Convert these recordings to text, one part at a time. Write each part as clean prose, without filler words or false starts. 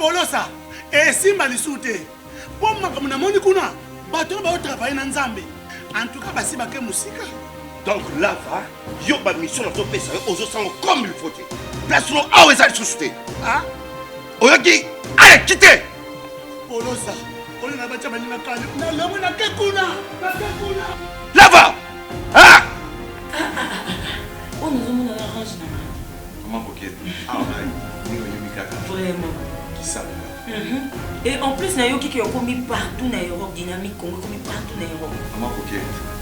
Polosa, et Simba Lissoute. Pour moi, comme on a kuna, bateau va travailler dans Zambie. En tout cas, basi baké musique. Donc là, va, yo ba mission dans ton pays, aux autres comme il faut. Place nous à où est-ce société. Ah? Oyaki, allez, quittez. Polosa, on a battu ma ligne calme. Na le mona kekuna, na kekuna. Là va. Ah. On nous a mis dans l'orange. Comment coquette? Ah ouais, ni au Yumikaka. Vraiment. Qui ça? Et en plus, Nayoki qui est commis partout dans l'Europe, dynamique, Congo commis partout dans l'Europe. Comment coquette?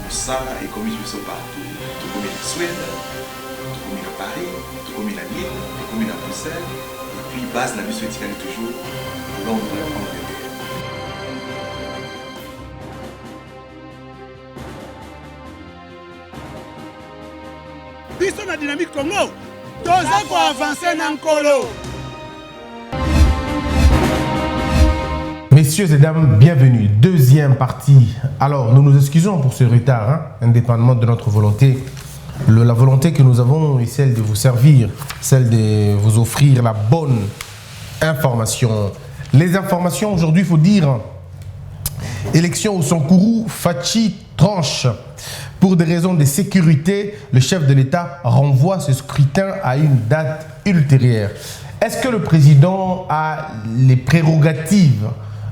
Ça est commis partout. Tout comme la Suède, tout comme la Paris, tout comme la Lille, tout comme la Bruxelles. Et puis, base la mission est toujours Londres, Angleterre. Biso na dynamique Congo, toza ko avancer na nkolo. Messieurs et dames, bienvenue. Deuxième partie. Alors, nous nous excusons pour ce retard, hein, indépendamment de notre volonté. La volonté que nous avons est celle de vous servir, celle de vous offrir la bonne information. Les informations, aujourd'hui, il faut dire, élection au Sankourou, Fachi tranche. Pour des raisons de sécurité, le chef de l'État renvoie ce scrutin à une date ultérieure. Est-ce que le président a les prérogatives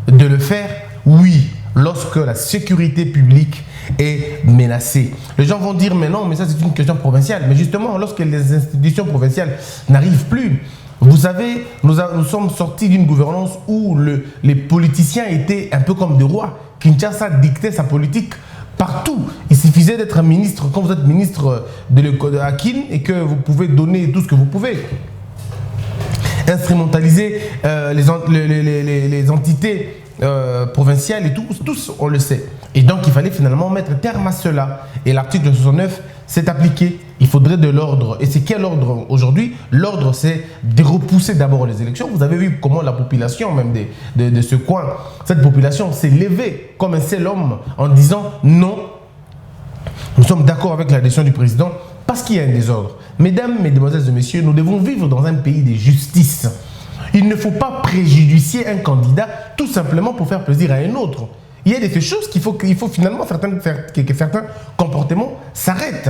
de le faire? Oui, lorsque la sécurité publique est menacée. Les gens vont dire, mais non, mais ça c'est une question provinciale. Mais justement, lorsque les institutions provinciales n'arrivent plus, vous savez, nous sommes sortis d'une gouvernance où les politiciens étaient un peu comme des rois. Kinshasa dictait sa politique partout. Il suffisait d'être un ministre, quand vous êtes ministre de Akin, et que vous pouvez donner tout ce que vous pouvez. Instrumentaliser les entités provinciales et tous on le sait. Et donc il fallait finalement mettre terme à cela. Et l'article 69 s'est appliqué. Il faudrait de l'ordre. Et c'est quel ordre aujourd'hui? L'ordre, c'est de repousser d'abord les élections. Vous avez vu comment la population même de ce coin, cette population s'est levée comme un seul homme en disant non, nous sommes d'accord avec la décision du président parce qu'il y a un désordre. Mesdames, mesdemoiselles et messieurs, nous devons vivre dans un pays de justice. Il ne faut pas préjudicier un candidat tout simplement pour faire plaisir à un autre. Il y a des choses qu'il faut finalement que certains comportements s'arrêtent.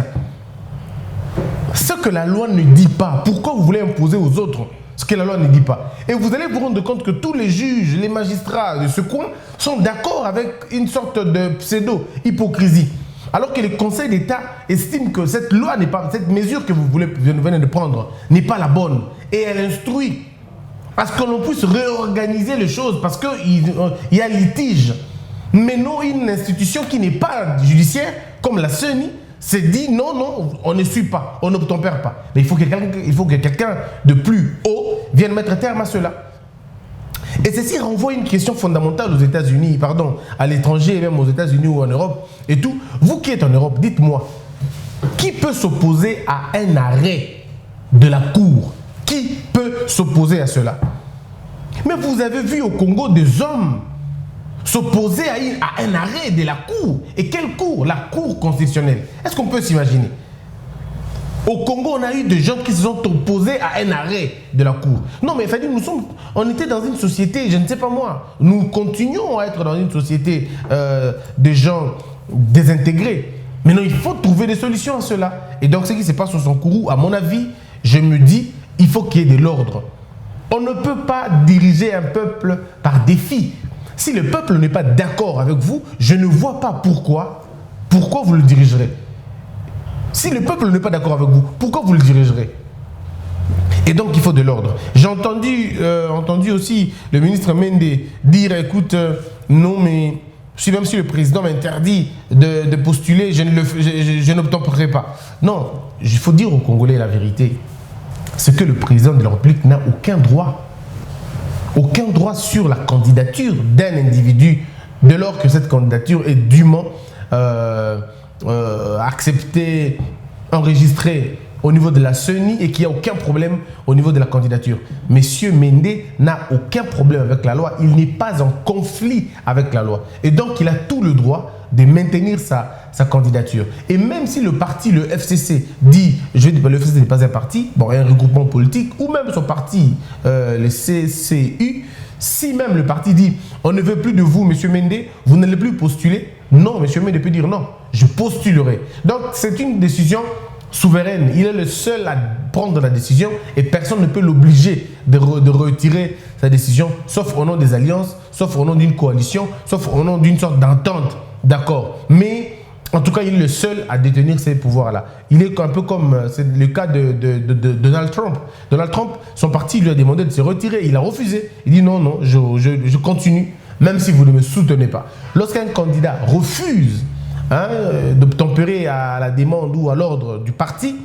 Ce que la loi ne dit pas, pourquoi vous voulez imposer aux autres ce que la loi ne dit pas? Et vous allez vous rendre compte que tous les juges, les magistrats de ce coin sont d'accord avec une sorte de pseudo-hypocrisie. Alors que le Conseil d'État estime que cette loi n'est pas, cette mesure que vous venez de prendre n'est pas la bonne. Et elle instruit à ce que l'on puisse réorganiser les choses parce qu'il y a litige. Mais non, une institution qui n'est pas judiciaire, comme la CENI, s'est dit non, non, on ne suit pas, on n'obtempère pas. Mais il faut que quelqu'un de plus haut vienne mettre terme à cela. Et ceci renvoie une question fondamentale aux États-Unis, pardon, à l'étranger, même aux États-Unis ou en Europe et tout. Vous qui êtes en Europe, dites-moi, qui peut s'opposer à un arrêt de la Cour? Qui peut s'opposer à cela? Mais vous avez vu au Congo des hommes s'opposer à un arrêt de la Cour. Et quelle Cour? La Cour constitutionnelle. Est-ce qu'on peut s'imaginer? Au Congo, on a eu des gens qui se sont opposés à un arrêt de la Cour. Non, mais on était dans une société, je ne sais pas moi, nous continuons à être dans une société de gens désintégrés. Mais non, il faut trouver des solutions à cela. Et donc, ce qui se passe au Sankourou, à mon avis, je me dis, il faut qu'il y ait de l'ordre. On ne peut pas diriger un peuple par défi. Si le peuple n'est pas d'accord avec vous, je ne vois pas pourquoi vous le dirigerez. Si le peuple n'est pas d'accord avec vous, pourquoi vous le dirigerez? Et donc il faut de l'ordre. J'ai entendu aussi le ministre Mende dire, écoute, non mais même si le président m'interdit de postuler, je n'obtempérerai pas. Non, il faut dire aux Congolais la vérité. C'est que le président de la République n'a aucun droit sur la candidature d'un individu dès lors que cette candidature est dûment acceptée, enregistrée au niveau de la CENI et qu'il n'y a aucun problème au niveau de la candidature. Monsieur Mende n'a aucun problème avec la loi, il n'est pas en conflit avec la loi. Et donc, il a tout le droit de maintenir sa candidature. Et même si le parti, le FCC, dit, je dis pas, le FCC n'est pas un parti, bon, un regroupement politique, ou même son parti, le CCU, si même le parti dit, on ne veut plus de vous, monsieur Mende, vous n'allez plus postuler, non, monsieur Mende peut dire non, je postulerai. Donc, c'est une décision souveraine. Il est le seul à prendre la décision et personne ne peut l'obliger de retirer sa décision, sauf au nom des alliances, sauf au nom d'une coalition, sauf au nom d'une sorte d'entente. D'accord. Mais en tout cas, il est le seul à détenir ces pouvoirs-là. Il est un peu comme c'est le cas de Donald Trump. Donald Trump, son parti lui a demandé de se retirer. Il a refusé. Il dit non, non, je continue, même si vous ne me soutenez pas. Lorsqu'un candidat refuse d'obtempérer à la demande ou à l'ordre du parti,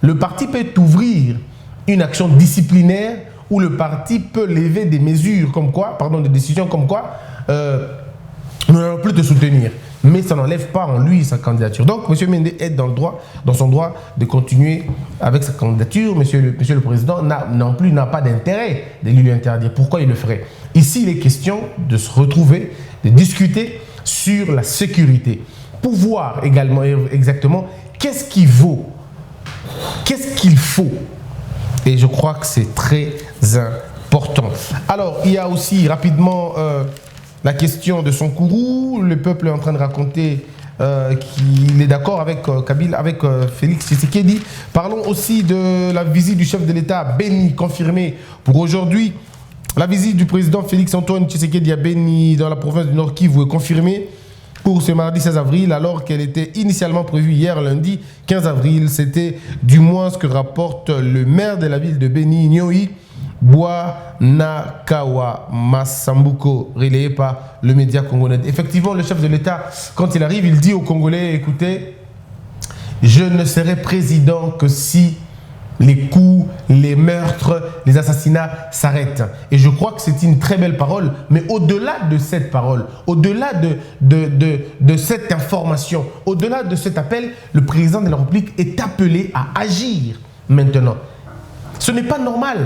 le parti peut ouvrir une action disciplinaire où le parti peut lever des mesures comme quoi, pardon, des décisions comme quoi, nous n'allons plus te soutenir. Mais ça n'enlève pas en lui sa candidature. Donc, M. Mende est dans son droit de continuer avec sa candidature. Monsieur le Président non plus n'a pas d'intérêt de lui interdire. Pourquoi il le ferait? Ici, il est question de se retrouver, de discuter sur la sécurité. Pour voir également exactement qu'est-ce qui vaut, qu'est-ce qu'il faut. Et je crois que c'est très important. Alors, il y a aussi rapidement la question de Sonkourou. Le peuple est en train de raconter qu'il est d'accord avec Kabila, avec Félix Tshisekedi. Parlons aussi de la visite du chef de l'État à Beni, confirmée pour aujourd'hui. La visite du président Félix Antoine Tshisekedi à Beni, dans la province du Nord Kivu, est confirmée pour ce mardi 16 avril, alors qu'elle était initialement prévue hier lundi 15 avril. C'était du moins ce que rapporte le maire de la ville de Beni, Nyoi Bouanakawa Massambuko, relayé par le média congolais. Effectivement, le chef de l'État, quand il arrive, il dit aux Congolais, écoutez, je ne serai président que si les coups, les meurtres, les assassinats s'arrêtent. Et je crois que c'est une très belle parole, mais au-delà de cette parole, au-delà de cette information, au-delà de cet appel, le président de la République est appelé à agir maintenant. Ce n'est pas normal.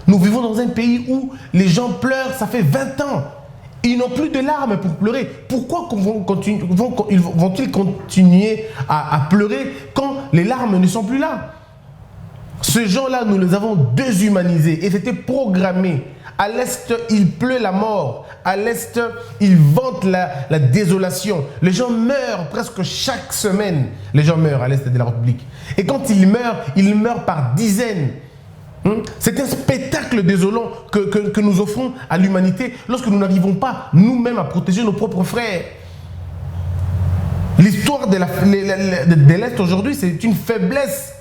Nous vivons dans un pays où les gens pleurent, ça fait 20 ans. Ils n'ont plus de larmes pour pleurer. Pourquoi vont-ils continuer à pleurer quand les larmes ne sont plus là? Ces gens-là, nous les avons déshumanisés et c'était programmé. À l'Est, il pleut la mort. À l'Est, il vante la désolation. Les gens meurent presque chaque semaine. Les gens meurent à l'Est de la République. Et quand ils meurent par dizaines. C'est un spectacle désolant que nous offrons à l'humanité lorsque nous n'arrivons pas nous-mêmes à protéger nos propres frères. L'histoire de l'Est aujourd'hui, c'est une faiblesse.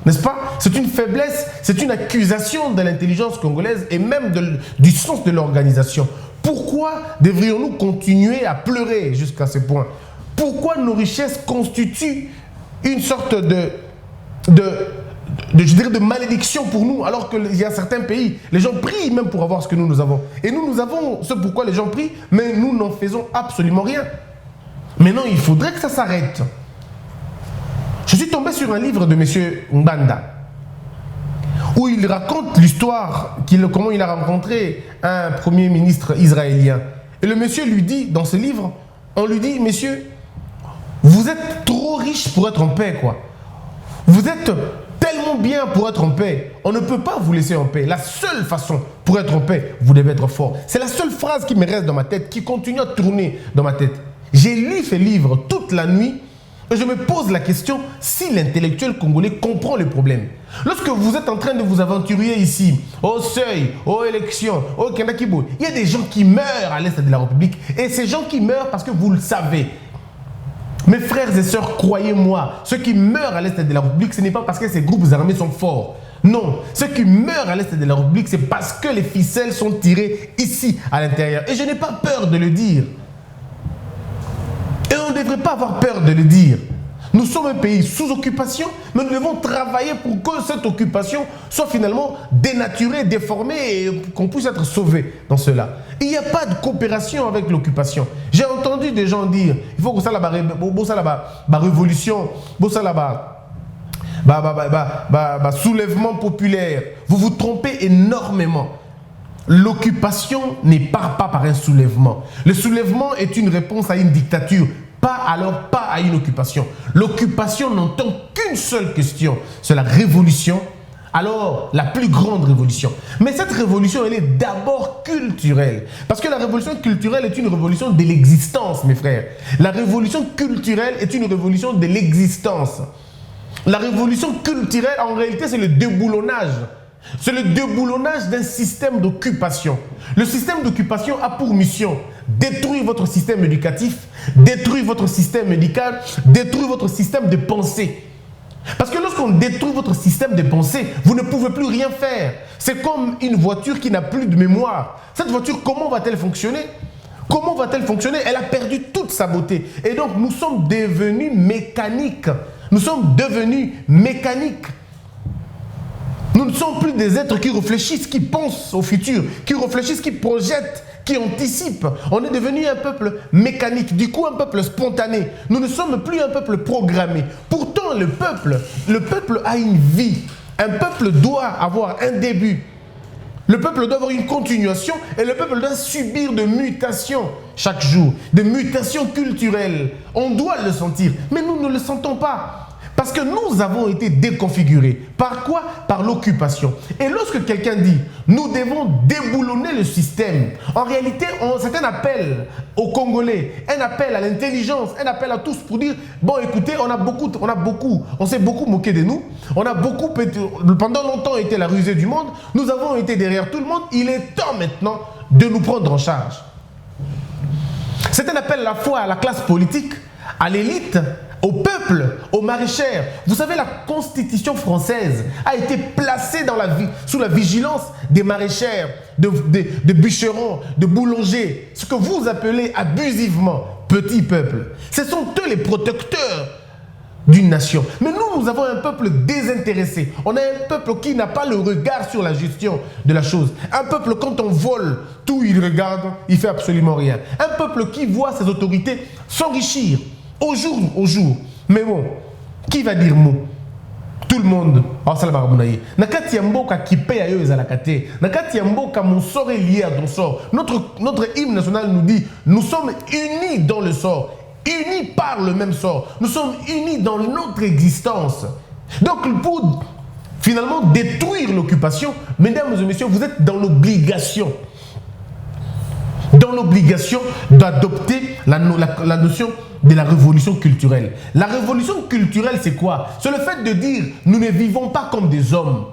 N'est-ce pas? C'est une faiblesse, c'est une accusation de l'intelligence congolaise et même du sens de l'organisation. Pourquoi devrions-nous continuer à pleurer jusqu'à ce point? Pourquoi nos richesses constituent une sorte de malédiction pour nous, alors qu'il y a certains pays, les gens prient même pour avoir ce que nous avons. Et nous avons ce pourquoi les gens prient, mais nous n'en faisons absolument rien. Maintenant, il faudrait que ça s'arrête. Je suis tombé sur un livre de M. Mbanda, où il raconte l'histoire, comment il a rencontré un premier ministre israélien. Et le monsieur lui dit, dans ce livre, on lui dit, monsieur, vous êtes trop riche pour être en paix, quoi. Vous êtes tellement bien pour être en paix. On ne peut pas vous laisser en paix. La seule façon pour être en paix, vous devez être fort. C'est la seule phrase qui me reste dans ma tête, qui continue à tourner dans ma tête. J'ai lu ce livre toute la nuit et je me pose la question si l'intellectuel congolais comprend le problème. Lorsque vous êtes en train de vous aventurer ici, au seuil, aux élections, au Kendakibo, il y a des gens qui meurent à l'Est de la République. Et ces gens qui meurent parce que vous le savez. Mes frères et sœurs, croyez-moi, ceux qui meurent à l'Est de la République, ce n'est pas parce que ces groupes armés sont forts. Non, ceux qui meurent à l'Est de la République, c'est parce que les ficelles sont tirées ici, à l'intérieur. Et je n'ai pas peur de le dire. Et on ne devrait pas avoir peur de le dire. Nous sommes un pays sous occupation, mais nous devons travailler pour que cette occupation soit finalement dénaturée, déformée et qu'on puisse être sauvé dans cela. Il n'y a pas de coopération avec l'occupation. J'ai entendu des gens dire il faut que ça là-bas révolution, ça là-bas soulèvement populaire. Vous vous trompez énormément. L'occupation n'est pas par un soulèvement. Le soulèvement est une réponse à une dictature, pas à une occupation. L'occupation n'entend qu'une seule question, c'est la révolution. Alors, la plus grande révolution. Mais cette révolution, elle est d'abord culturelle. Parce que la révolution culturelle est une révolution de l'existence, mes frères. La révolution culturelle est une révolution de l'existence. La révolution culturelle, en réalité, c'est le déboulonnage. C'est le déboulonnage d'un système d'occupation. Le système d'occupation a pour mission détruire votre système éducatif, détruire votre système médical, détruire votre système de pensée. Parce que lorsqu'on détruit votre système de pensée, vous ne pouvez plus rien faire. C'est comme une voiture qui n'a plus de mémoire. Cette voiture, comment va-t-elle fonctionner? Comment va-t-elle fonctionner? Elle a perdu toute sa beauté. Et donc, nous sommes devenus mécaniques. Nous sommes devenus mécaniques. Nous ne sommes plus des êtres qui réfléchissent, qui pensent au futur, qui réfléchissent, qui projettent, qui anticipent. On est devenu un peuple mécanique, du coup un peuple spontané. Nous ne sommes plus un peuple programmé. Pourtant, le peuple a une vie. Un peuple doit avoir un début. Le peuple doit avoir une continuation et le peuple doit subir de mutations chaque jour, de mutations culturelles. On doit le sentir, mais nous ne le sentons pas. Parce que nous avons été déconfigurés. Par quoi? Par l'occupation. Et lorsque quelqu'un dit, nous devons déboulonner le système, en réalité, c'est un appel aux Congolais, un appel à l'intelligence, un appel à tous pour dire, bon écoutez, on s'est beaucoup moqué de nous, on a beaucoup, pendant longtemps été la rusée du monde, nous avons été derrière tout le monde, il est temps maintenant de nous prendre en charge. C'est un appel à la fois à la classe politique, à l'élite, au peuple, aux maraîchères. Vous savez, la Constitution française a été placée sous la vigilance des maraîchères, de bûcherons, de boulangers, ce que vous appelez abusivement petit peuple. Ce sont eux les protecteurs d'une nation. Mais nous avons un peuple désintéressé. On a un peuple qui n'a pas le regard sur la gestion de la chose. Un peuple, quand on vole, tout il regarde, il fait absolument rien. Un peuple qui voit ses autorités s'enrichir au jour. Mais bon, qui va dire mot? Tout le monde. Nakati ya mboka kipe ya yo ezalakate. Nakati ya mboka mon sort est lié à ton sort. Notre hymne national nous dit, nous sommes unis dans le sort, unis par le même sort. Nous sommes unis dans notre existence. Donc pour finalement détruire l'occupation, mesdames et messieurs, vous êtes dans l'obligation. Dans l'obligation d'adopter la notion de la révolution culturelle. La révolution culturelle, c'est quoi? C'est le fait de dire, nous ne vivons pas comme des hommes.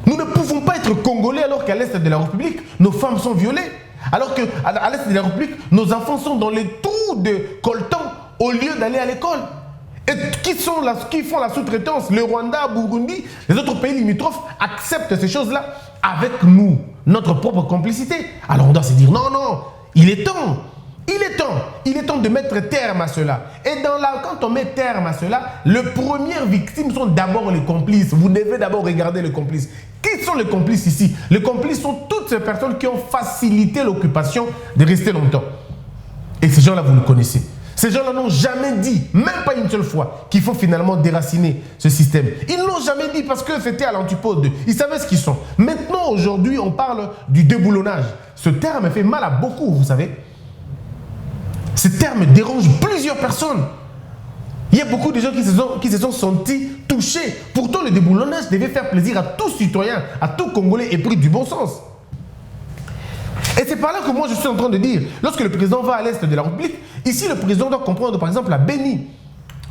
Nous ne pouvons pas être congolais alors qu'à l'est de la République, nos femmes sont violées. Alors qu'à l'est de la République, nos enfants sont dans les trous de coltan au lieu d'aller à l'école. Et qui font la sous-traitance? Le Rwanda, Burundi, les autres pays limitrophes acceptent ces choses-là avec nous, notre propre complicité. Alors on doit se dire, non, il est temps. Il est temps de mettre terme à cela. Et quand on met terme à cela, les premières victimes sont d'abord les complices. Vous devez d'abord regarder les complices. Qui sont les complices ici? Les complices sont toutes ces personnes qui ont facilité l'occupation de rester longtemps. Et ces gens-là, vous le connaissez. Ces gens-là n'ont jamais dit, même pas une seule fois, qu'il faut finalement déraciner ce système. Ils ne l'ont jamais dit parce que c'était à l'antipode. Ils savaient ce qu'ils sont. Maintenant, aujourd'hui, on parle du déboulonnage. Ce terme fait mal à beaucoup, vous savez. Ce terme dérange plusieurs personnes. Il y a beaucoup de gens qui se sont sentis touchés. Pourtant, le déboulonnage devait faire plaisir à tout citoyen, à tout Congolais et pris du bon sens. Et c'est par là que moi je suis en train de dire, lorsque le président va à l'est de la République, ici le président doit comprendre par exemple à Beni.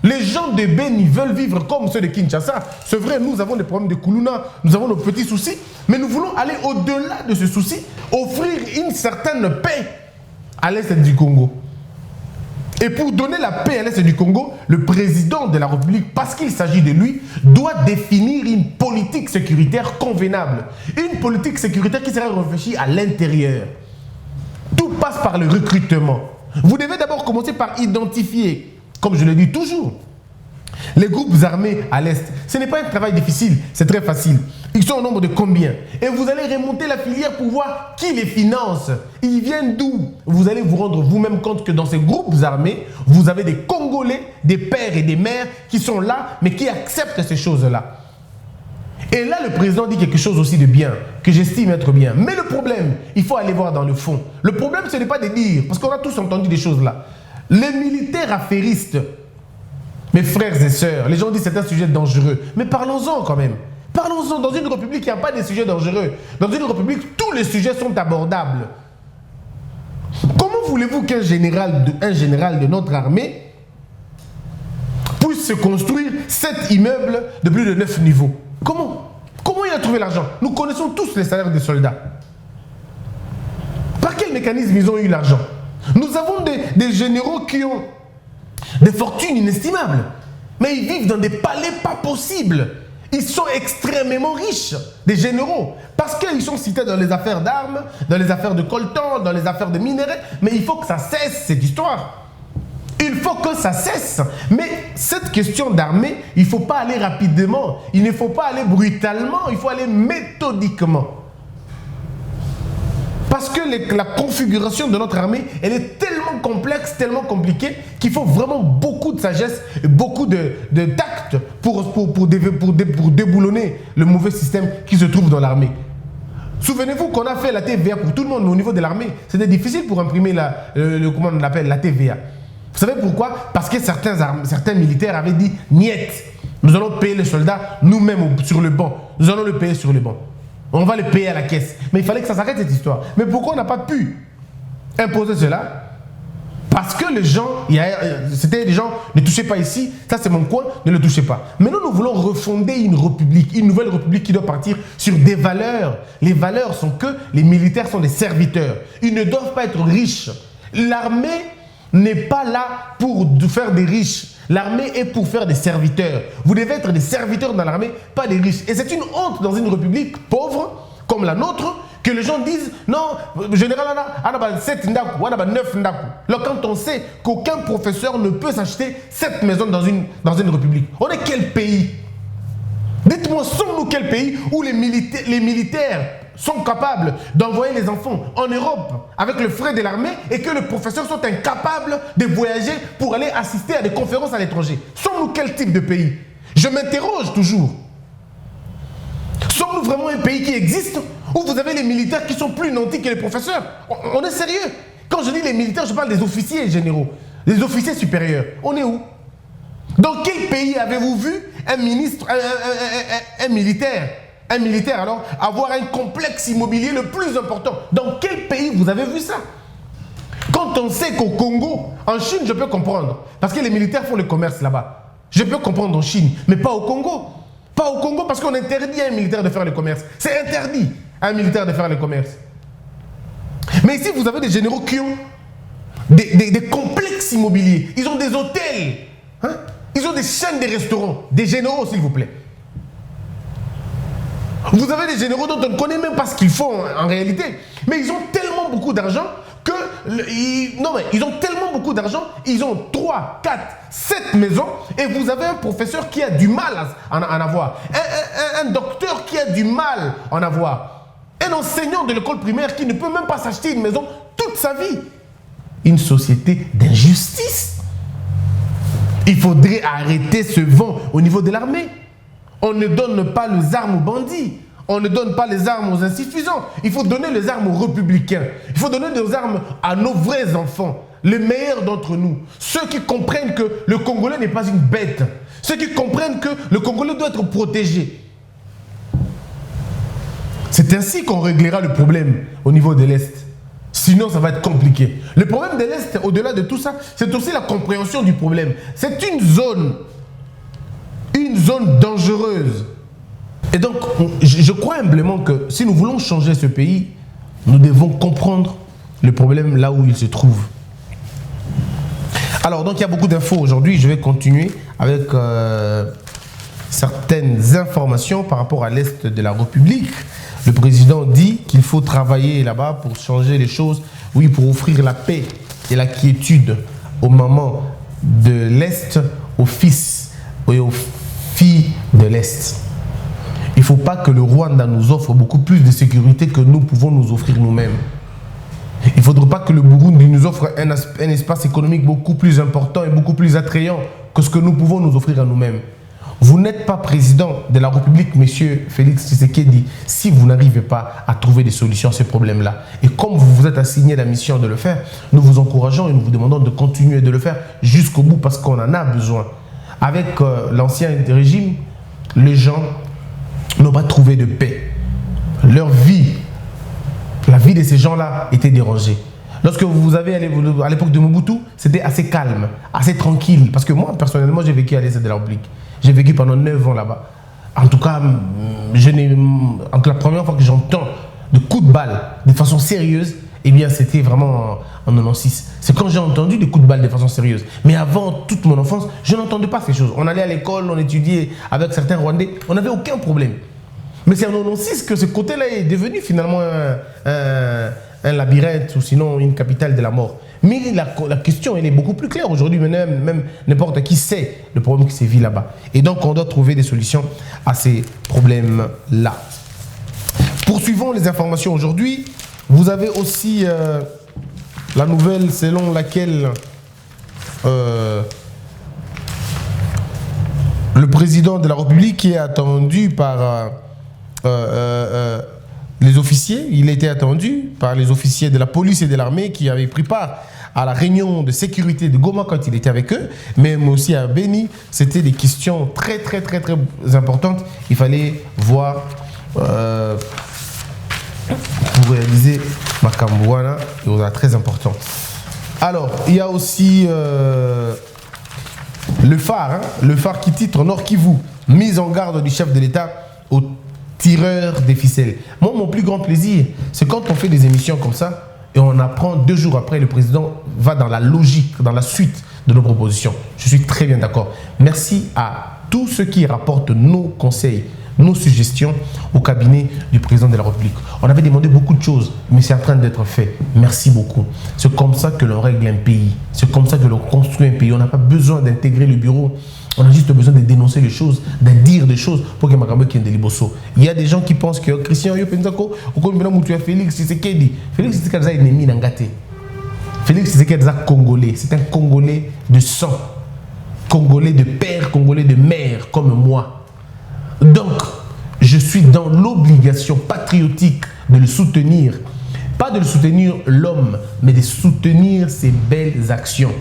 Les gens de Beni veulent vivre comme ceux de Kinshasa. C'est vrai, nous avons des problèmes de Koulouna, nous avons nos petits soucis, mais nous voulons aller au-delà de ce souci, offrir une certaine paix à l'est du Congo. Et pour donner la paix à l'est du Congo, le président de la République, parce qu'il s'agit de lui, doit définir une politique sécuritaire convenable. Une politique sécuritaire qui sera réfléchie à l'intérieur. Tout passe par le recrutement. Vous devez d'abord commencer par identifier, comme je le dis toujours, Les groupes armés à l'Est, ce n'est pas un travail difficile, c'est très facile. Ils sont au nombre de combien? Et vous allez remonter la filière pour voir qui les finance. Ils viennent d'où? Vous allez vous rendre vous-même compte que dans ces groupes armés, vous avez des Congolais, des pères et des mères qui sont là, mais qui acceptent ces choses-là. Et là, le président dit quelque chose aussi de bien, que j'estime être bien. Mais le problème, il faut aller voir dans le fond. Le problème, ce n'est pas de dire, parce qu'on a tous entendu des choses là. Les militaires affairistes, mes frères et sœurs, les gens disent que c'est un sujet dangereux. Mais parlons-en quand même. Parlons-en. Dans une république, il n'y a pas de sujets dangereux. Dans une république, tous les sujets sont abordables. Comment voulez-vous qu'un général de notre armée puisse se construire 7 immeubles de plus de 9 niveaux? Comment? Comment il a trouvé l'argent? Nous connaissons tous les salaires des soldats. Par quel mécanisme ils ont eu l'argent? Nous avons des généraux qui ont des fortunes inestimables. Mais ils vivent dans des palais pas possibles. Ils sont extrêmement riches, des généraux. Parce qu'ils sont cités dans les affaires d'armes, dans les affaires de coltan, dans les affaires de minerais. Mais il faut que ça cesse, cette histoire. Il faut que ça cesse. Mais cette question d'armée, il ne faut pas aller rapidement. Il ne faut pas aller brutalement. Il faut aller méthodiquement. Parce que la configuration de notre armée, elle est tellement complexe, tellement compliquée, qu'il faut vraiment beaucoup de sagesse et beaucoup de tact pour déboulonner le mauvais système qui se trouve dans l'armée. Souvenez-vous qu'on a fait la TVA pour tout le monde, mais au niveau de l'armée, c'était difficile pour imprimer comment on l'appelle, la TVA. Vous savez pourquoi? Parce que certains militaires avaient dit « Niet, nous allons payer les soldats nous-mêmes sur le banc. Nous allons le payer sur le banc. On va le payer à la caisse. » Mais il fallait que ça s'arrête cette histoire. Mais pourquoi on n'a pas pu imposer cela? Parce que les gens, c'était des gens, ne touchez pas ici, ça c'est mon coin, ne le touchez pas. Maintenant nous voulons refonder une république, une nouvelle république qui doit partir sur des valeurs. Les valeurs sont que les militaires sont des serviteurs. Ils ne doivent pas être riches. L'armée n'est pas là pour faire des riches. L'armée est pour faire des serviteurs. Vous devez être des serviteurs dans l'armée, pas des riches. Et c'est une honte dans une république pauvre, comme la nôtre, que les gens disent, non, général, on a 7 ndaku, on a 9 ndaku. Alors quand on sait qu'aucun professeur ne peut s'acheter 7 maisons dans une république, on est quel pays? Dites-moi, sommes-nous quel pays où les militaires sont capables d'envoyer les enfants en Europe avec le frais de l'armée et que les professeurs sont incapables de voyager pour aller assister à des conférences à l'étranger? Sommes-nous quel type de pays? Je m'interroge toujours. Sommes-nous vraiment un pays qui existe où vous avez les militaires qui sont plus nantis que les professeurs? On est sérieux? Quand je dis les militaires, je parle des officiers généraux, des officiers supérieurs. On est où? Dans quel pays avez-vous vu un ministre, un militaire alors, avoir un complexe immobilier le plus important? Dans quel pays vous avez vu ça? Quand on sait qu'au Congo, en Chine, je peux comprendre. Parce que les militaires font le commerce là-bas. Je peux comprendre en Chine, mais pas au Congo. Pas au Congo parce qu'on interdit à un militaire de faire le commerce. C'est interdit à un militaire de faire le commerce. Mais ici, vous avez des généraux qui ont des complexes immobiliers. Ils ont des hôtels. Hein? Ils ont des chaînes de restaurants. Des généraux, s'il vous plaît. Vous avez des généraux dont on ne connaît même pas ce qu'ils font en réalité. Mais ils ont tellement beaucoup d'argent que... ils ont tellement beaucoup d'argent, ils ont 3, 4, 7 maisons et vous avez un professeur qui a du mal à en avoir. Un docteur qui a du mal à en avoir. Un enseignant de l'école primaire qui ne peut même pas s'acheter une maison toute sa vie. Une société d'injustice. Il faudrait arrêter ce vent au niveau de l'armée. On ne donne pas les armes aux bandits. On ne donne pas les armes aux insuffisants. Il faut donner les armes aux républicains. Il faut donner des armes à nos vrais enfants. Les meilleurs d'entre nous. Ceux qui comprennent que le Congolais n'est pas une bête. Ceux qui comprennent que le Congolais doit être protégé. C'est ainsi qu'on réglera le problème au niveau de l'Est. Sinon, ça va être compliqué. Le problème de l'Est, au-delà de tout ça, c'est aussi la compréhension du problème. C'est une zone dangereuse. Et donc, je crois humblement que si nous voulons changer ce pays, nous devons comprendre le problème là où il se trouve. Alors, donc, il y a beaucoup d'infos aujourd'hui. Je vais continuer avec certaines informations par rapport à l'Est de la République. Le président dit qu'il faut travailler là-bas pour changer les choses, oui, pour offrir la paix et la quiétude aux mamans de l'Est, aux fils et aux filles de l'Est. Il ne faut pas que le Rwanda nous offre beaucoup plus de sécurité que nous pouvons nous offrir nous-mêmes. Il ne faudrait pas que le Burundi nous offre un espace économique beaucoup plus important et beaucoup plus attrayant que ce que nous pouvons nous offrir à nous-mêmes. Vous n'êtes pas président de la République, monsieur Félix Tshisekedi, si vous n'arrivez pas à trouver des solutions à ces problèmes-là. Et comme vous vous êtes assigné la mission de le faire, nous vous encourageons et nous vous demandons de continuer de le faire jusqu'au bout parce qu'on en a besoin. Avec l'ancien régime, les gens n'ont pas trouvé de paix. Leur vie, la vie de ces gens-là était dérangée. Lorsque vous avez à l'époque de Mobutu, c'était assez calme, assez tranquille. Parce que moi, personnellement, j'ai vécu à l'Est de la République. J'ai vécu pendant 9 ans là-bas. En tout cas, entre la première fois que j'entends de coups de balle de façon sérieuse, eh bien, c'était vraiment en 96. C'est quand j'ai entendu des coups de balle de façon sérieuse. Mais avant toute mon enfance, je n'entendais pas ces choses. On allait à l'école, on étudiait avec certains Rwandais, on n'avait aucun problème. Mais c'est en 96 que ce côté-là est devenu finalement un labyrinthe ou sinon une capitale de la mort. Mais la question, elle est beaucoup plus claire aujourd'hui. Même n'importe qui sait le problème qui se vit là-bas. Et donc, on doit trouver des solutions à ces problèmes-là. Poursuivons les informations aujourd'hui. Vous avez aussi la nouvelle selon laquelle le président de la République est attendu par les officiers. Il était attendu par les officiers de la police et de l'armée qui avaient pris part à la réunion de sécurité de Goma quand il était avec eux, mais aussi à Beni. C'était des questions très importantes. Il fallait voir pour réaliser Makambouana, et on a très important. Alors, il y a aussi le phare qui titre Nord Kivu, mise en garde du chef de l'État aux tireurs des ficelles. Moi, mon plus grand plaisir, c'est quand on fait des émissions comme ça et on apprend 2 jours après, le président va dans la logique, dans la suite de nos propositions. Je suis très bien d'accord. Merci à tous ceux qui rapportent nos conseils, nos suggestions au cabinet du président de la République. On avait demandé beaucoup de choses, mais c'est en train d'être fait. Merci beaucoup. C'est comme ça que l'on règle un pays. C'est comme ça que l'on construit un pays. On n'a pas besoin d'intégrer le bureau. On a juste besoin de dénoncer les choses, de dire des choses pour que Makambo qui ait des liboso. Il y a des gens qui pensent que Christian Yopenzako, ou comme Félix Tshisekedi. Félix Tshisekedi est ennemi d'Angate. Félix Tshisekedi est congolais. C'est un Congolais de sang. Congolais de père, Congolais de mère, comme moi. Donc, je suis dans l'obligation patriotique de le soutenir. Pas de le soutenir l'homme, mais de soutenir ses belles actions.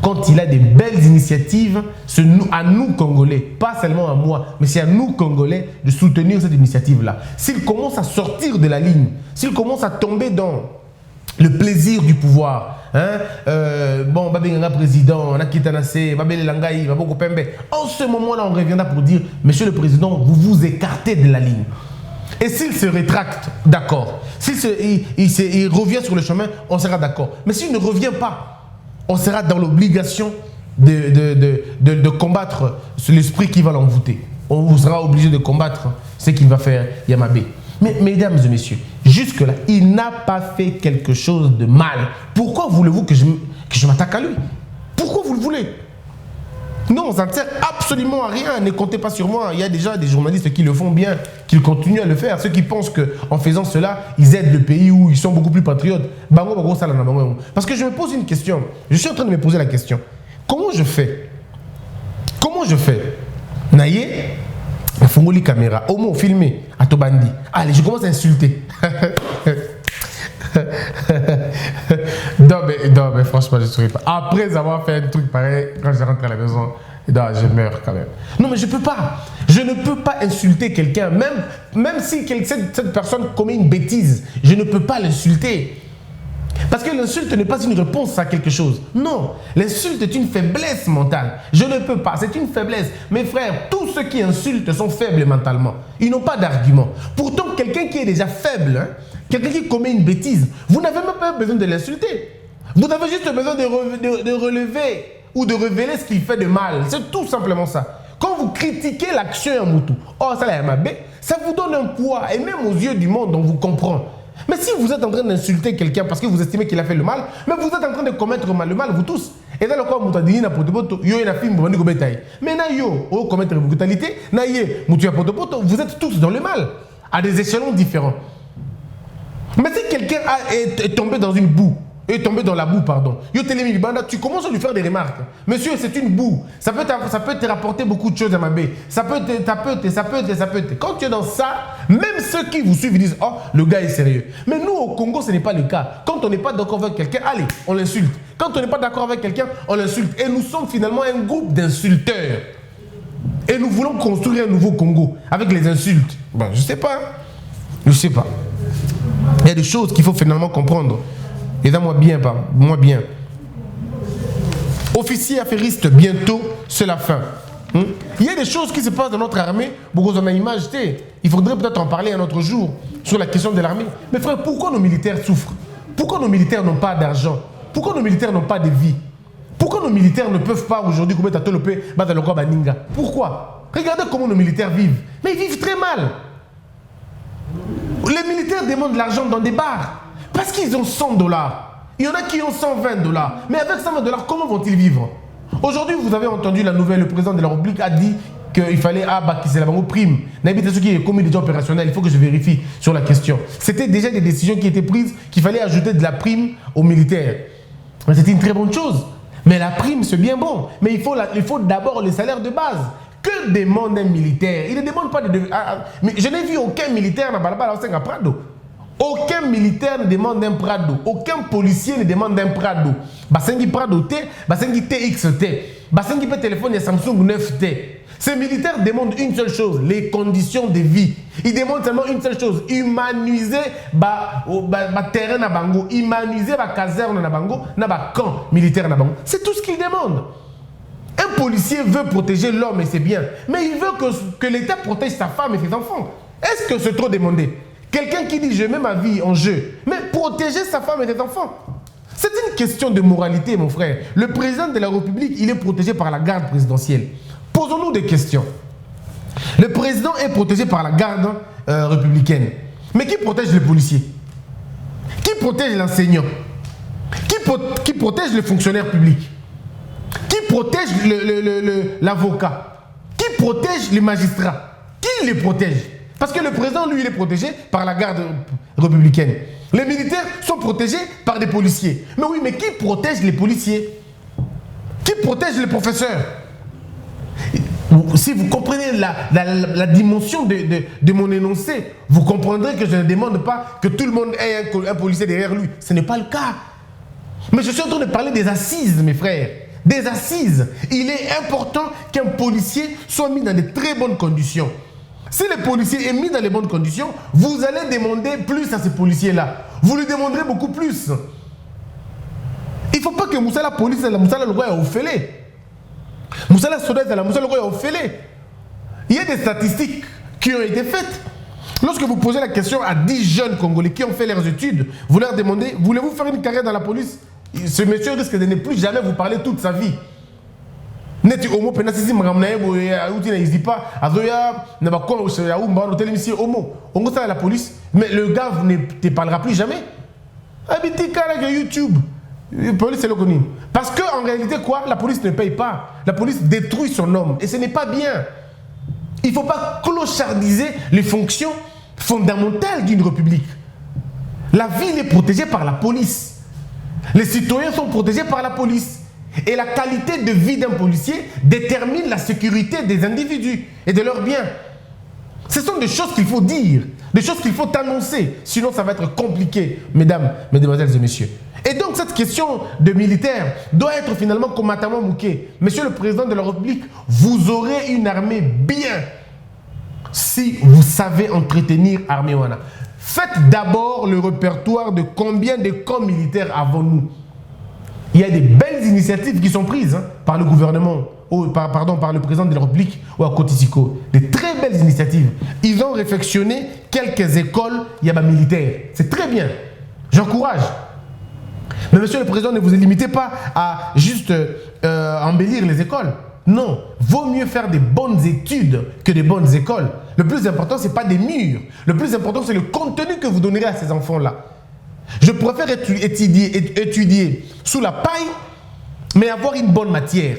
Quand il a des belles initiatives, c'est à nous Congolais, pas seulement à moi, mais c'est à nous Congolais de soutenir cette initiative-là. S'il commence à sortir de la ligne, s'il commence à tomber dans le plaisir du pouvoir, bon, Babenganga président, Nakitanase, Babele Langaï, Baboko Pembe, en ce moment-là, on reviendra pour dire, monsieur le président, vous vous écartez de la ligne. Et s'il se rétracte, d'accord. S'il revient sur le chemin, on sera d'accord. Mais s'il ne revient pas, on sera dans l'obligation de combattre l'esprit qui va l'envoûter. On sera obligé de combattre ce qu'il va faire Yamabé. Mais mesdames et messieurs, jusque-là, il n'a pas fait quelque chose de mal. Pourquoi voulez-vous que je m'attaque à lui? Pourquoi vous le voulez? Non, ça ne sert absolument à rien. Ne comptez pas sur moi. Il y a déjà des journalistes qui le font bien, qui continuent à le faire. Ceux qui pensent qu'en faisant cela, ils aident le pays où ils sont beaucoup plus patriotes. Parce que je me pose une question. Je suis en train de me poser la question. Comment je fais? Naye, la fongoli caméra, au moins filmé, à Tobandi. Allez, je commence à insulter. non mais franchement je ne souris pas. Après avoir fait un truc pareil, quand je rentre à la maison, non, je meurs quand même. Non mais je peux pas. Je ne peux pas insulter quelqu'un. Même si cette personne commet une bêtise, je ne peux pas l'insulter. Parce que l'insulte n'est pas une réponse à quelque chose. Non, l'insulte est une faiblesse mentale. Je ne peux pas, c'est une faiblesse. Mes frères, tous ceux qui insultent sont faibles mentalement. Ils n'ont pas d'argument. Pourtant, quelqu'un qui est déjà faible, quelqu'un qui commet une bêtise, vous n'avez même pas besoin de l'insulter. Vous avez juste besoin de relever ou de révéler ce qu'il fait de mal. C'est tout simplement ça. Quand vous critiquez l'action à Moutou, oh ça l'a Mabé, ça vous donne un poids et même aux yeux du monde, on vous comprend. Mais si vous êtes en train d'insulter quelqu'un parce que vous estimez qu'il a fait le mal, mais vous êtes en train de commettre le mal, vous tous. Et dans le cas où tu as dit que tu as film, mais na yo, au commettre une brutalité, na ye, vous êtes tous dans le mal, à des échelons différents. Mais si quelqu'un est tombé dans une boue, est tombé dans la boue, pardon, tu commences à lui faire des remarques. Monsieur, c'est une boue. Ça peut te rapporter beaucoup de choses à ma baie. Ça peut te. Quand tu es dans ça, même ceux qui vous suivent disent, oh, le gars est sérieux. Mais nous, au Congo, ce n'est pas le cas. Quand on n'est pas d'accord avec quelqu'un, allez, on l'insulte. Quand on n'est pas d'accord avec quelqu'un, on l'insulte. Et nous sommes finalement un groupe d'insulteurs. Et nous voulons construire un nouveau Congo avec les insultes. Ben, je ne sais pas. Je ne sais pas. Il y a des choses qu'il faut finalement comprendre. Et là, moi bien. Officier affairiste, bientôt, c'est la fin. Il y a des choses qui se passent dans notre armée, beaucoup on a image. Il faudrait peut-être en parler un autre jour sur la question de l'armée. Mais frère, pourquoi nos militaires souffrent? Pourquoi nos militaires n'ont pas d'argent? Pourquoi nos militaires n'ont pas de vie? Pourquoi nos militaires ne peuvent pas aujourd'hui commettre à Tolopé, Badaloko, Baninga? Pourquoi? Regardez comment nos militaires vivent. Mais ils vivent très mal. Les militaires demandent de l'argent dans des bars. Parce qu'ils ont 100 $. Il y en a qui ont 120 $. Mais avec 120 $, comment vont-ils vivre? Aujourd'hui, vous avez entendu la nouvelle, le président de la République a dit qu'il fallait c'est la banque prime. N'habitez ce qui est commis déjà opérationnel, il faut que je vérifie sur la question. C'était déjà des décisions qui étaient prises, qu'il fallait ajouter de la prime aux militaires. C'était une très bonne chose. Mais la prime, c'est bien bon. Mais il faut d'abord le salaire de base. Que demande un militaire? Il ne demande pas de... Mais je n'ai vu aucun militaire dans Balabala au Prado. Aucun militaire ne demande un Prado. Aucun policier ne demande un Prado. Basengi Prado T, Basengi TXT. Basengi peut téléphone et Samsung 9T. Ces militaires demandent une seule chose, les conditions de vie. Ils demandent seulement une seule chose, humaniser le terrain na bango, humaniser la caserne na bango, na camp militaire na bango. C'est tout ce qu'ils demandent. Un policier veut protéger l'homme et c'est bien, mais il veut que l'État protège sa femme et ses enfants. Est-ce que c'est trop demandé? Quelqu'un qui dit je mets ma vie en jeu, mais protéger sa femme et ses enfants. C'est une question de moralité, mon frère. Le président de la République, il est protégé par la garde présidentielle. Posons-nous des questions. Le président est protégé par la garde républicaine. Mais qui protège les policiers? Qui protège l'enseignant? Qui protège le fonctionnaire public? Qui protège l'avocat? Qui protège les magistrats? Qui les protège? Parce que le président, lui, il est protégé par la garde républicaine. Les militaires sont protégés par des policiers. Mais oui, mais qui protège les policiers? Qui protège les professeurs? Si vous comprenez la dimension de mon énoncé, vous comprendrez que je ne demande pas que tout le monde ait un policier derrière lui. Ce n'est pas le cas. Mais je suis en train de parler des assises, mes frères. Des assises. Il est important qu'un policier soit mis dans de très bonnes conditions. Si le policier est mis dans les bonnes conditions, vous allez demander plus à ce policier-là. Vous lui demanderez beaucoup plus. Il ne faut pas que Moussa la police, la Moussa la loi est offélée. Moussa la soda, la Moussa la loi est offélée. Il y a des statistiques qui ont été faites. Lorsque vous posez la question à 10 jeunes Congolais qui ont fait leurs études, vous leur demandez, voulez-vous faire une carrière dans la police? Ce monsieur risque de ne plus jamais vous parler toute sa vie. Neti homo penasisi magamnaye boye outi na izipa azoya na ba ko ya umba no telemisi homo on gosta la police mais le gars ne te parlera plus jamais. Habiti kala que YouTube police c'est le connu parce que en réalité quoi, la police ne paye pas, la police détruit son homme et ce n'est pas bien. Il ne faut pas clochardiser les fonctions fondamentales d'une république. La ville est protégée par la police. Les citoyens sont protégés par la police. Et la qualité de vie d'un policier détermine la sécurité des individus et de leurs biens. Ce sont des choses qu'il faut dire, des choses qu'il faut annoncer. Sinon, ça va être compliqué, mesdames, mesdemoiselles et messieurs. Et donc, cette question de militaire doit être finalement commentatement mouquée. Monsieur le Président de la République, vous aurez une armée bien si vous savez entretenir l'armée Wana. Faites d'abord le répertoire de combien de camps militaires avons-nous. Il y a des belles initiatives qui sont prises par le gouvernement, par le président de la République ou à Kotisiko. Des très belles initiatives. Ils ont réfectionné quelques écoles militaires. C'est très bien. J'encourage. Mais monsieur le président, ne vous limitez pas à juste embellir les écoles. Non, vaut mieux faire des bonnes études que des bonnes écoles. Le plus important, ce n'est pas des murs. Le plus important, c'est le contenu que vous donnerez à ces enfants-là. Je préfère étudier sous la paille mais avoir une bonne matière.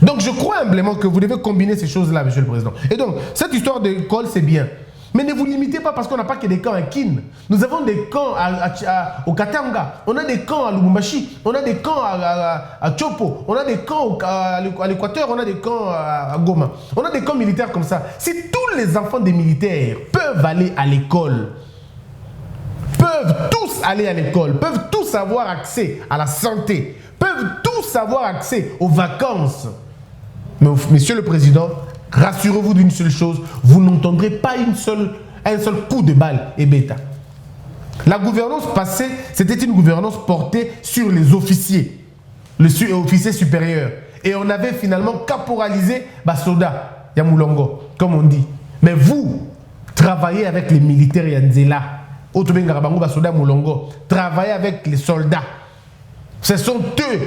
Donc je crois humblement que vous devez combiner ces choses-là, Monsieur le Président. Et donc, cette histoire d'école, c'est bien. Mais ne vous limitez pas parce qu'on n'a pas que des camps à Kin. Nous avons des camps au Katanga, on a des camps à Lubumbashi, on a des camps à Chopo, on a des camps à l'Équateur, on a des camps à Goma. On a des camps militaires comme ça. Si tous les enfants des militaires peuvent aller à l'école, peuvent tous aller à l'école, peuvent tous avoir accès à la santé, peuvent tous avoir accès aux vacances. Mais Monsieur le Président, rassurez-vous d'une seule chose, vous n'entendrez pas un seul coup de balle et bêta. La gouvernance passée, c'était une gouvernance portée sur les officiers, les officiers supérieurs. Et on avait finalement caporalisé Basoda, Yamoulongo, comme on dit. Mais vous, travaillez avec les militaires Yanzela, Otobengarabangou, Basoda, Moulongo, travaillez avec les soldats. Ce sont eux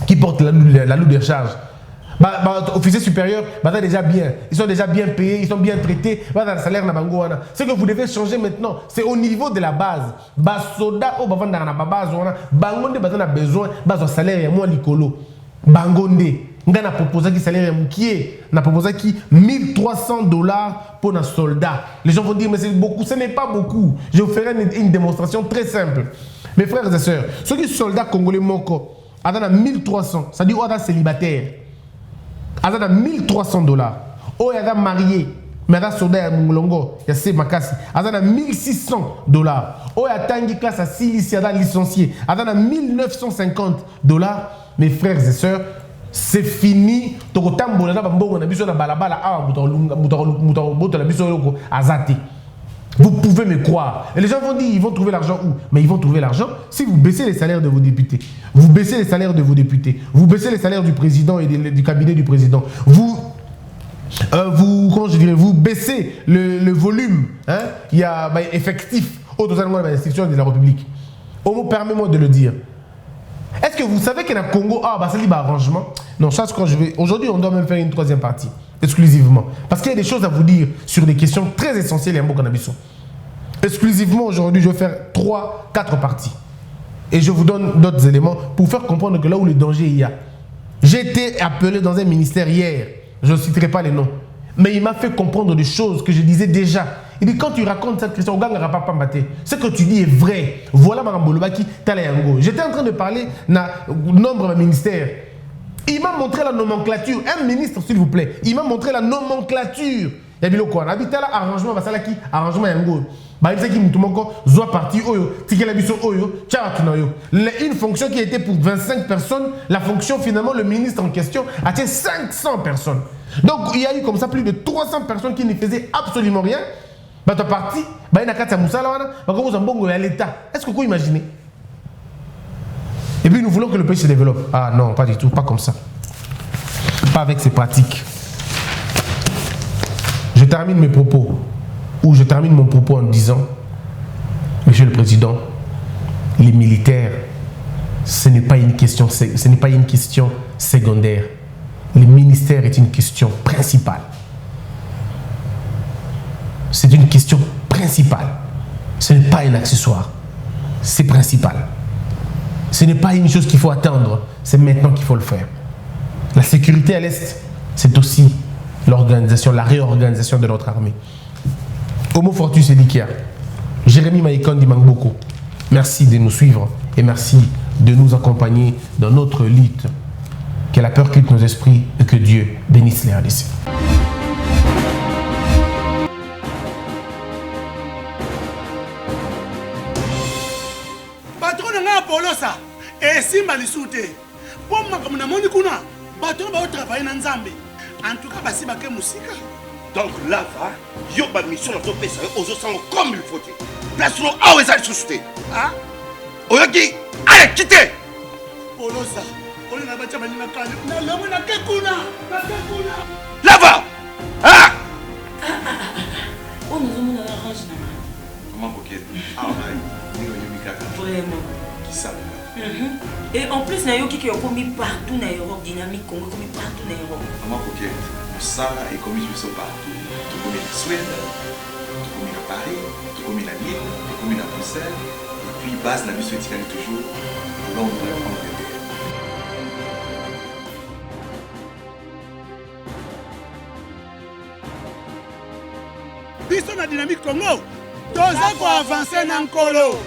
qui portent la lourde des charges. Officiers supérieurs, déjà bien. Ils sont déjà bien payés, ils sont bien traités. Ce que vous devez changer maintenant, c'est au niveau de la base. Basoda, Bangonde, besoin de salaire moins licolo. Bangonde, on a proposé qui salaire moukier. On a proposé qui $1,300 pour un soldat. Les gens vont dire, mais c'est beaucoup. Ce n'est pas beaucoup. Je vous ferai une démonstration très simple. Mes frères et sœurs, ceux qui sont soldats congolais moko, ils ont 1,300. Ça dit qu'ils sont célibataires. Ils ont $1,300. Oh, ils sont mariés. Mais ils sont soldats à Mungolongo. Il y a ces makasi. Ils ont $1,600. Oh, ils sont en classe à 6 lycéens licenciés. Ils ont $1,950. Mes frères et sœurs, c'est fini. Vous pouvez me croire. Et les gens vont dire, ils vont trouver l'argent où? Mais ils vont trouver l'argent si vous baissez les salaires de vos députés. Vous baissez les salaires de vos députés. Vous baissez les salaires du président et du cabinet du président. Comment je dirais, vous baissez le volume effectif aux institutions de la République. Permettez-moi de le dire. Est-ce que vous savez que dans le Congo, c'est libre arrangement? Non, ça, quand je vais. Aujourd'hui, on doit même faire une troisième partie, exclusivement. Parce qu'il y a des choses à vous dire sur des questions très essentielles et en Bokanabisson. Exclusivement, aujourd'hui, je vais faire 3-4 parties. Et je vous donne d'autres éléments pour faire comprendre que là où le danger il y a. J'ai été appelé dans un ministère hier, je ne citerai pas les noms, mais il m'a fait comprendre des choses que je disais déjà. Il dit, quand tu racontes cette question, ce que tu dis est vrai. Voilà Marambolobaki, Talayango. J'étais en train de parler du nombre de ministères. Il m'a montré la nomenclature. Un ministre, s'il vous plaît, il m'a montré la nomenclature. Il y a quoi? On habite là, arrangement, arrangement Yango. Une fonction qui était pour 25 personnes, la fonction finalement, le ministre en question a été 500 personnes. Donc il y a eu comme ça plus de 300 personnes qui ne faisaient absolument rien. Est-ce que vous imaginez? Et puis nous voulons que le pays se développe. Ah non, pas du tout, pas comme ça. Pas avec ces pratiques. Je termine mes propos, ou je termine mon propos en disant, Monsieur le Président, les militaires, ce n'est pas une question secondaire. Le ministère est une question principale. C'est une question principale. Ce n'est pas un accessoire. C'est principal. Ce n'est pas une chose qu'il faut attendre. C'est maintenant qu'il faut le faire. La sécurité à l'Est, c'est aussi l'organisation, la réorganisation de notre armée. Homo Fortus Elikia, Jérémy Maïkondi Mangboko, merci de nous suivre et merci de nous accompagner dans notre lutte. Que la peur quitte nos esprits et que Dieu bénisse les RDC. Polosa et simba lisute pour makambo na moni kuna bato ba travailler na nzambe en tout cas basi bake musika donc là va yo ba mission na to pesa aux sango comme il faut place no awe za susute ah oyoki allez quitter Polosa on na bacha bani na kanya na lomo na kekuna là va ah on nous a arrangé comment coquette ah ouais vraiment. Et en plus, il y a qui ont commis partout dans l'Europe, dynamique, commis partout dans l'Europe. Comment coquette, ça est commis partout. Tout comme en Suède, tout comme à Paris, tout comme à Lille, tout comme à Bruxelles, et puis base la mission est toujours Londres, Angleterre. biso na Dynamique Congo toza ko avancer na nkolo